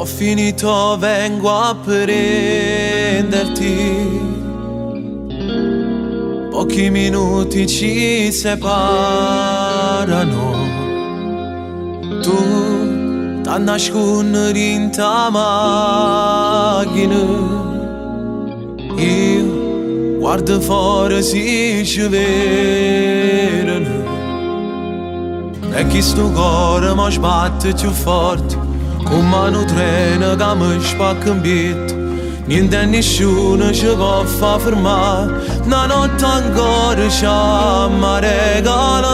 Ho finito, vengo a prenderti. Pochi minuti ci separano. Tu t'annascund rinta macchina. Io guardo fuori si ci vedono. E chi sto cuore mi sbatte più forte, come un treno che mi spacca un bit. Niente e nessuno ci può far fermare, una notte ancora ci mi regala.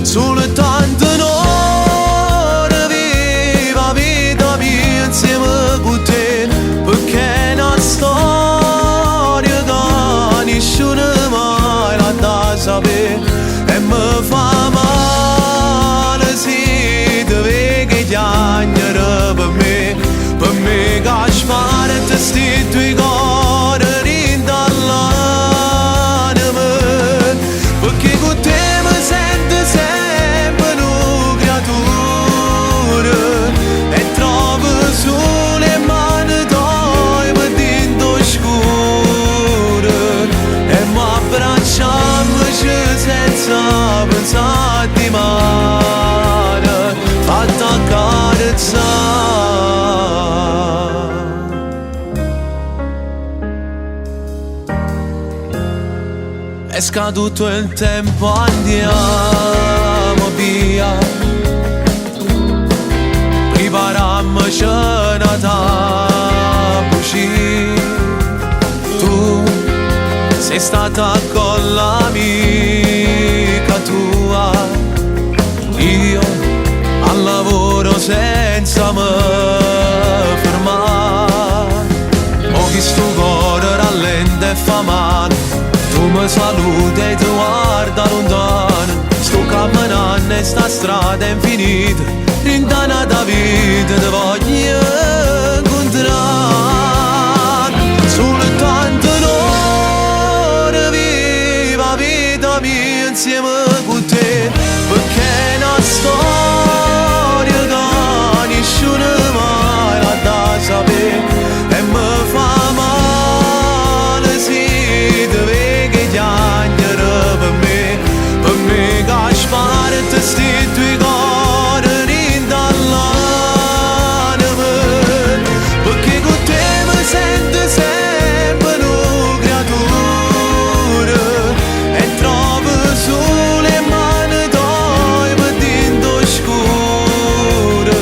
Soltanto un'ora viva vita mia insieme con te, perché è una storia che nessuno mai la da sapere. E mi fa male se devi chiamare per me che spara sti due cuori in dall'anima, perché con te mi sento sempre una creatura e trovo sulle mani tue per dentro scure e mi abbracciamoci senza pensare di male, fatta accarezzare. È scaduto il tempo, andiamo via. Preparammoci una tapuci. Tu sei stata con l'amica tua, io al lavoro senza me fermare. Ho visto cuore rallenta e fa male, tu mi saluti e ti guarda lontano. Sto camminando e sta strada è infinita, rintana da vita ti voglio incontrare. Soltanto un'ora viva vita mia insieme con te, perché è una storia che nessuno mai la da sapere. E mi fa male se devi chiamare per me che spara sti due cuori in dall'anima, perché con te mi sento sempre una creatura e trovo sulle mani tue per dentro scure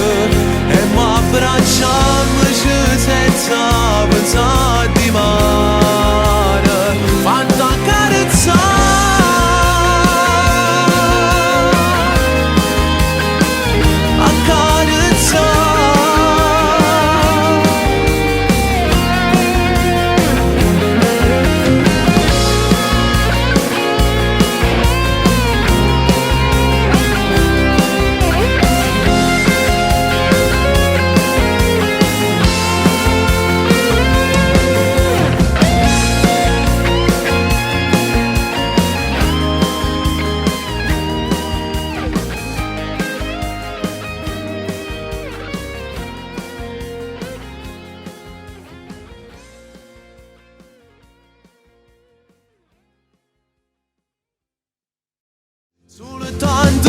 e mi abbracciamoci senza pensare di male, fatta accarezzare. Soltanto